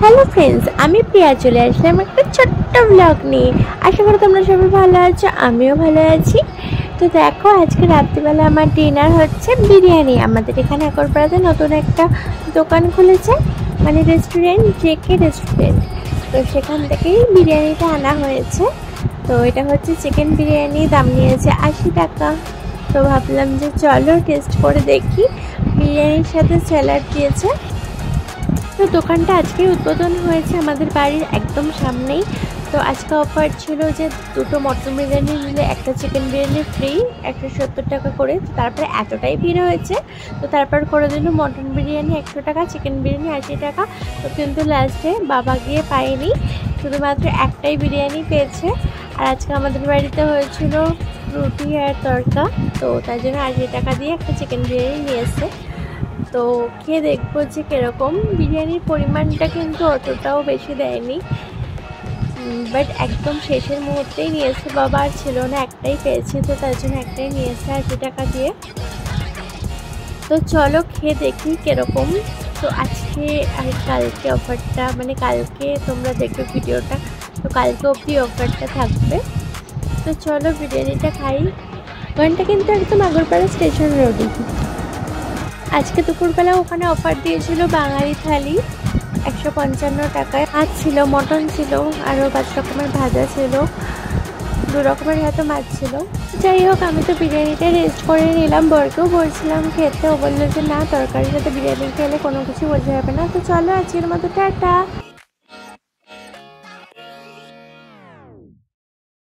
Hello friends, আমি প্রিয়া চলে আসলাম একটা ছোট্ট ব্লগ নিয়ে। আশা করি তোমরা সবাই ভালো আছো, আমিও ভালো আছি। তো দেখো, আজকে রাত্রিবেলা আমার ডিনার হচ্ছে বিরিয়ানি। আমাদের এখানে আকরপাড়াতে নতুন একটা দোকান খুলেছে, মানে রেস্টুরেন্ট, জেকে রেস্টুরেন্ট। তো সেখান থেকেই বিরিয়ানিটা আনা হয়েছে। তো এটা হচ্ছে চিকেন বিরিয়ানি, দাম নিয়েছে 80 টাকা। তো ভাবলাম যে চলো টেস্ট করে দেখি। বিরিয়ানির সাথে স্যালাড দিয়েছে। তো দোকানটা আজকে উদ্বোধন হয়েছে আমাদের বাড়ির একদম সামনেই। তো আজকে অফার ছিল যে দুটো মটন বিরিয়ানি নিলে একটা চিকেন বিরিয়ানি ফ্রি, 170 টাকা করে। তো তারপরে এতটাই ভিড় হয়েছে, তো তারপর করে দিল মটন বিরিয়ানি 100 টাকা, চিকেন বিরিয়ানি 80 টাকা। তো কিন্তু লাস্টে বাবা গিয়ে পায়নি, শুধুমাত্র একটাই বিরিয়ানি পেয়েছে। আর আজকে আমাদের বাড়িতে হয়েছিল রুটি আর তড়কা, তো তার জন্য 80 টাকা দিয়ে একটা চিকেন বিরিয়ানি নিয়েছে। তো খেয়ে দেখবো যে কীরকম। বিরিয়ানির পরিমাণটা কিন্তু অতটাও বেশি দেয়নি, বাট একদম শেষের মুহূর্তেই নিয়েছে বাবা, আর ছিল না, একটাই পেয়েছে, তো তার জন্য একটাই নিয়েছে 80 টাকা দিয়ে। তো চলো খেয়ে দেখি কীরকম। তো আজকে আর কালকে অফারটা, মানে কালকে তোমরা দেখবে ভিডিওটা, তো কালকে অবধি অফারটা থাকবে। তো চলো বিরিয়ানিটা খাই। দোকানটা কিন্তু একদম আগরপাড়া স্টেশন রোডে। আজকে দুপুরবেলা ওখানে অফার দিয়েছিল বাঙালি থালি 155 টাকায়। মাছ ছিল, মটন ছিল, আরও 5 রকমের ভাজা ছিল, 2 রকমের হয়তো মাছ ছিল। যাই হোক, আমি তো বিরিয়ানিটা টেস্ট করে নিলাম, বরকেও বলছিলাম খেতে। ও বললো যে না, তরকারির সাথে বিরিয়ানি খেলে কোনো কিছু বোঝা যাবে না। তো চলো আজকের মতো টাটা।